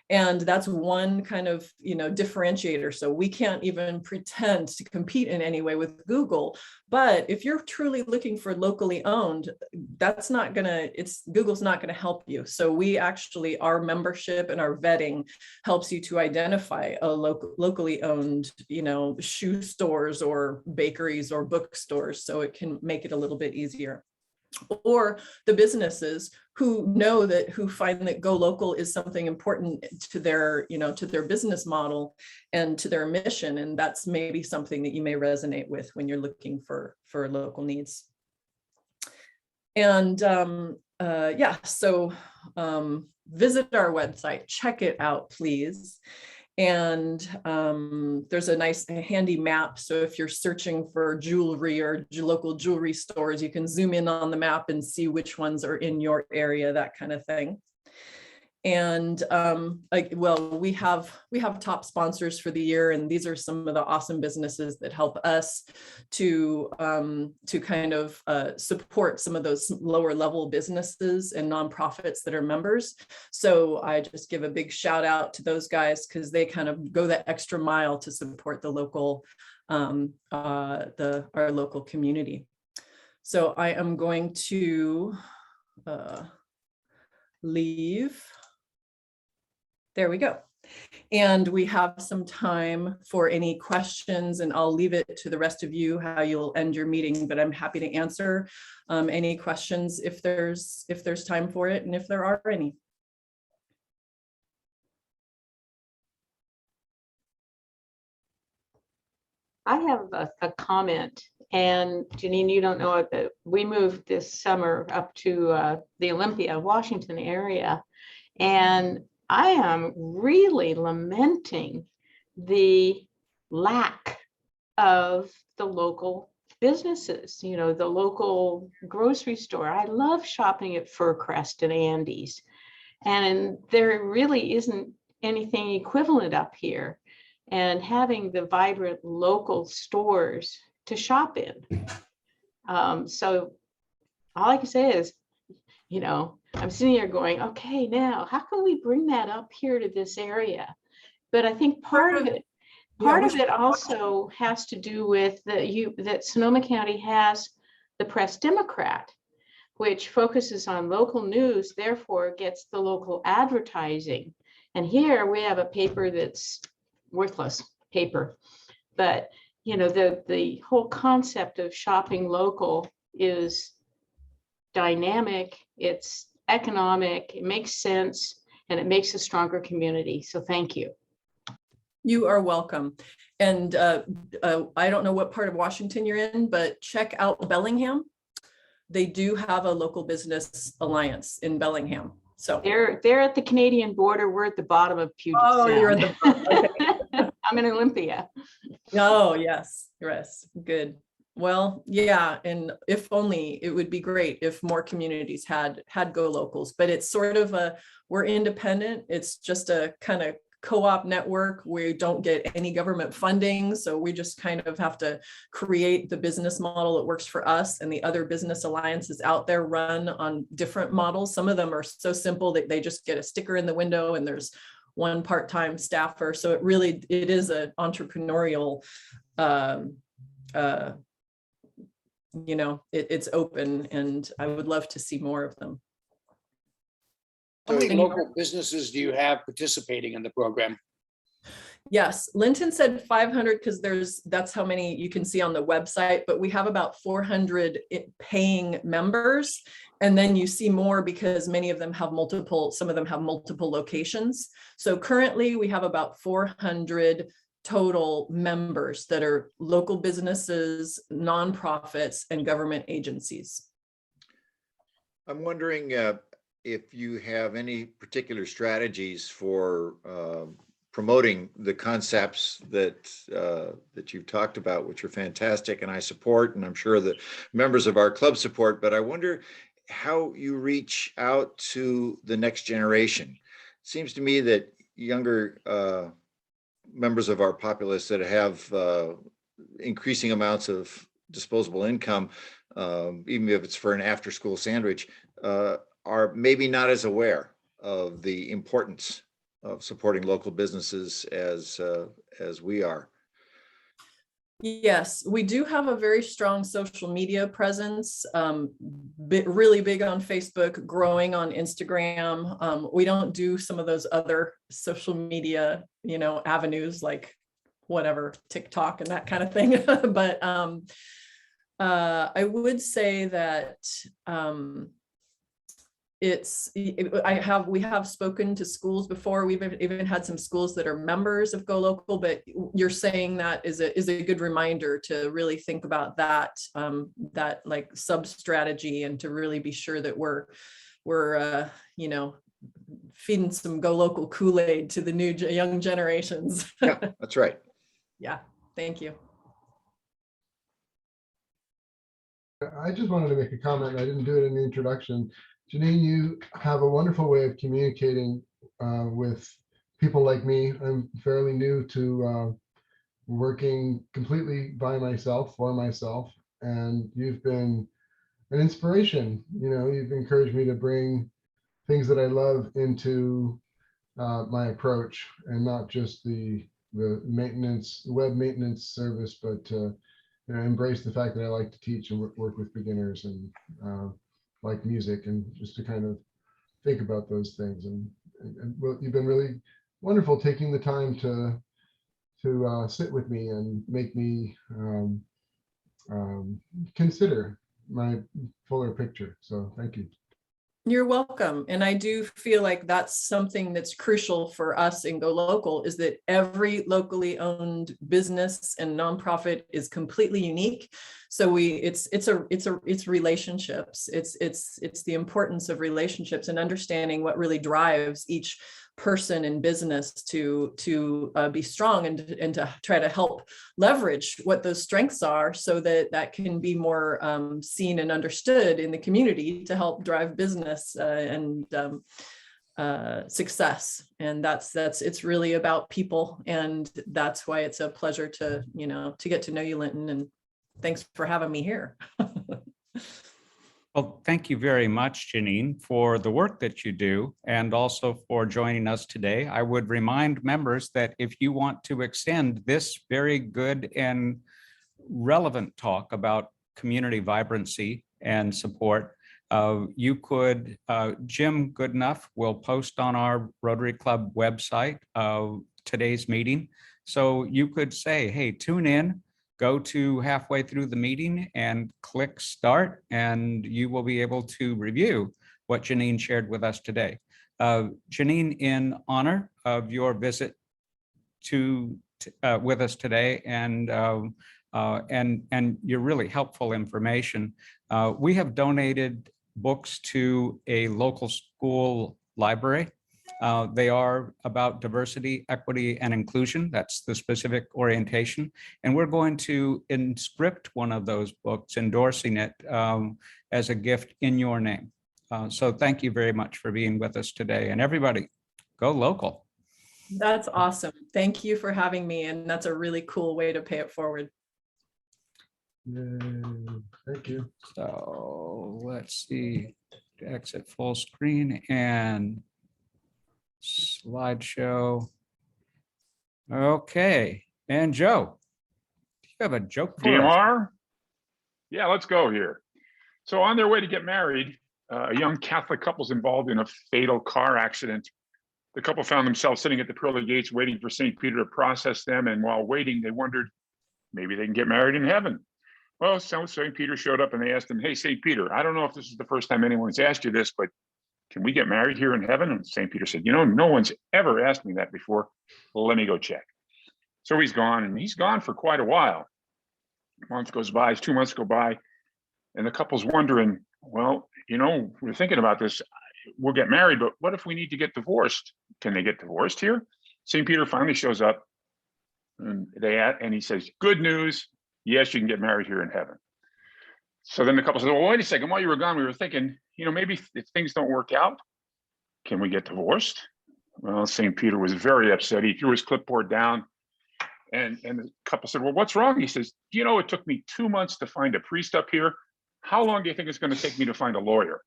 [SPEAKER 13] And that's one kind of, differentiator. So we can't even pretend to compete in any way with Google. But if you're truly looking for locally owned, Google's not going to help you. So we actually, our membership and our vetting helps you to identify a locally owned, shoe stores or bakeries or bookstores. So it can make it a little bit easier. Or the businesses who find that Go Local is something important to their, to their business model and to their mission. And that's maybe something that you may resonate with when you're looking for local needs. And so visit our website, check it out, please. And there's a nice handy map. So if you're searching for jewelry or local jewelry stores, you can zoom in on the map and see which ones are in your area, that kind of thing. And we have top sponsors for the year, and these are some of the awesome businesses that help us to kind of support some of those lower level businesses and nonprofits that are members. So I just give a big shout out to those guys because they kind of go that extra mile to support the local our local community. So I am going to leave. There we go. And we have some time for any questions, and I'll leave it to the rest of you how you'll end your meeting, but I'm happy to answer any questions if there's time for it and if there are any.
[SPEAKER 4] I have a comment, and Janine, you don't know it, but we moved this summer up to the Olympia, Washington area, and I am really lamenting the lack of the local businesses, the local grocery store. I love shopping at Furcrest and Andy's, and there really isn't anything equivalent up here. And having the vibrant local stores to shop in. So all I can say is, I'm sitting here going, okay, now how can we bring that up here to this area? But I think part of it also has to do with that Sonoma County has the Press Democrat, which focuses on local news, therefore gets the local advertising. And here we have a paper that's worthless paper, but the whole concept of shopping local is dynamic, it's economic, it makes sense, and it makes a stronger community. So thank you.
[SPEAKER 13] You are welcome. And I don't know what part of Washington you're in, but check out Bellingham. They do have a local business alliance in Bellingham. So
[SPEAKER 4] they're at the Canadian border. We're at the bottom of Puget Sound.
[SPEAKER 13] Oh, you're at the bottom. Okay.
[SPEAKER 4] I'm in Olympia.
[SPEAKER 13] Oh, yes. Good. Well, yeah. And if only, it would be great if more communities had Go Locals, but it's sort of we're independent. It's just a kind of co-op network. We don't get any government funding. So we just kind of have to create the business model that works for us, and the other business alliances out there run on different models. Some of them are so simple that they just get a sticker in the window and there's one part-time staffer. So it is an entrepreneurial, it's open, and I would love to see more of them.
[SPEAKER 8] How many local businesses do you have participating in the program?
[SPEAKER 13] Yes, Linton said 500 because that's how many you can see on the website, but we have about 400 paying members. And then you see more because some of them have multiple locations. So currently we have about 400 total members that are local businesses, nonprofits, and government agencies.
[SPEAKER 3] I'm wondering if you have any particular strategies for promoting the concepts that that you've talked about, which are fantastic, and I support, and I'm sure the members of our club support. But I wonder how you reach out to the next generation. It seems to me that younger members of our populace that have increasing amounts of disposable income, even if it's for an after-school sandwich, are maybe not as aware of the importance of supporting local businesses as we are.
[SPEAKER 13] Yes, we do have a very strong social media presence, really big on Facebook, growing on Instagram. We don't do some of those other social media, avenues like whatever, TikTok and that kind of thing. But I would say that we have spoken to schools before. We've even had some schools that are members of Go Local, but you're saying that is a good reminder to really think about that like sub strategy, and to really be sure that we're feeding some Go Local Kool-Aid to the new young generations.
[SPEAKER 3] Yeah, that's right.
[SPEAKER 13] Yeah, thank you.
[SPEAKER 12] I just wanted to make a comment. I didn't do it in the introduction. Janine, you have a wonderful way of communicating with people like me. I'm fairly new to working completely by myself, for myself, and you've been an inspiration. You've encouraged me to bring things that I love into my approach, and not just the web maintenance service, but embrace the fact that I like to teach and work with beginners, and like music, and just to kind of think about those things. And you've been really wonderful taking the time to sit with me and make me consider my fuller picture. So thank you.
[SPEAKER 13] You're welcome. And I do feel like that's something that's crucial for us in Go Local, is that every locally owned business and nonprofit is completely unique. So it's relationships. It's the importance of relationships and understanding what really drives each person in business to be strong, and to try to help leverage what those strengths are, so that can be more seen and understood in the community to help drive business and success. And it's really about people, and that's why it's a pleasure to get to know you, Linton, and thanks for having me here.
[SPEAKER 2] Well, thank you very much, Janine, for the work that you do, and also for joining us today. I would remind members that if you want to extend this very good and relevant talk about community vibrancy and support, you could, Jim Goodenough will post on our Rotary Club website today's meeting. So you could say, hey, tune in, go to halfway through the meeting and click start, and you will be able to review what Janine shared with us today. Janine, in honor of your visit with us today, and your really helpful information, we have donated books to a local school library. They are about diversity, equity, and inclusion. That's the specific orientation. And we're going to inscript one of those books, endorsing it as a gift in your name. So thank you very much for being with us today. And everybody, go local.
[SPEAKER 13] That's awesome. Thank you for having me. And that's a really cool way to pay it forward.
[SPEAKER 12] Yay. Thank you.
[SPEAKER 2] So let's see, exit full screen and slideshow. Okay, and Joe, do you have a joke for us?
[SPEAKER 5] DMR? Yeah, let's go here. So on their way to get married, a young Catholic couple's involved in a fatal car accident. The couple found themselves sitting at the pearly gates waiting for St. Peter to process them. And while waiting, they wondered, maybe they can get married in heaven. Well, so St. Peter showed up and they asked him, hey, St. Peter, I don't know if this is the first time anyone's asked you this, but can we get married here in heaven? And St. Peter said, no one's ever asked me that before. Well, let me go check. So he's gone, and he's gone for quite a while. A month goes by, 2 months go by, and the couple's wondering, well, we're thinking about this. We'll get married, but what if we need to get divorced? Can they get divorced here? St. Peter finally shows up and and he says, good news. Yes, you can get married here in heaven. So then the couple said, well, wait a second. While you were gone, we were thinking, maybe if things don't work out, can we get divorced? Well, St. Peter was very upset. He threw his clipboard down and the couple said, well, what's wrong? He says, it took me 2 months to find a priest up here. How long do you think it's going to take me to find a lawyer?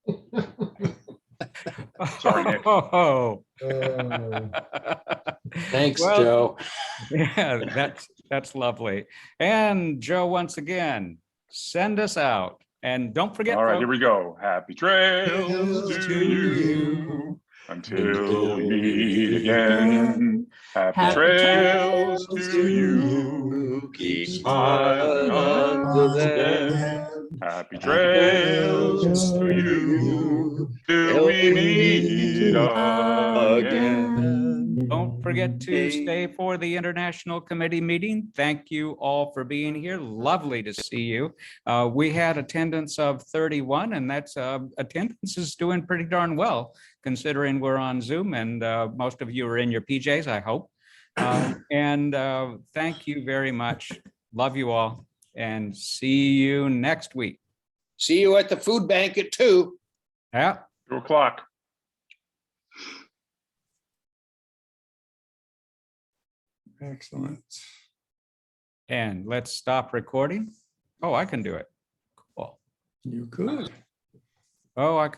[SPEAKER 5] Sorry, Nick.
[SPEAKER 2] Oh,
[SPEAKER 9] Thanks,
[SPEAKER 2] Well,
[SPEAKER 9] Joe.
[SPEAKER 2] yeah, that's lovely. And Joe, once again, send us out. And don't forget,
[SPEAKER 5] All right, here
[SPEAKER 2] folks,
[SPEAKER 5] we go. Happy trails to you until we meet again. Happy trails to you. Keep smiling until then. Happy trails to you till we meet again.
[SPEAKER 2] don't forget to stay for the International Committee meeting. Thank you all for being here. Lovely to see you. We had attendance of 31, and that's attendance is doing pretty darn well, considering we're on Zoom and most of you are in your PJs, I hope. And thank you very much. Love you all and see you next week.
[SPEAKER 8] See you at the food bank at 2.
[SPEAKER 2] Yeah.
[SPEAKER 5] 2 o'clock.
[SPEAKER 6] Excellent.
[SPEAKER 2] And let's stop recording. Oh, I can do it. Cool.
[SPEAKER 6] You could.
[SPEAKER 2] Oh, I can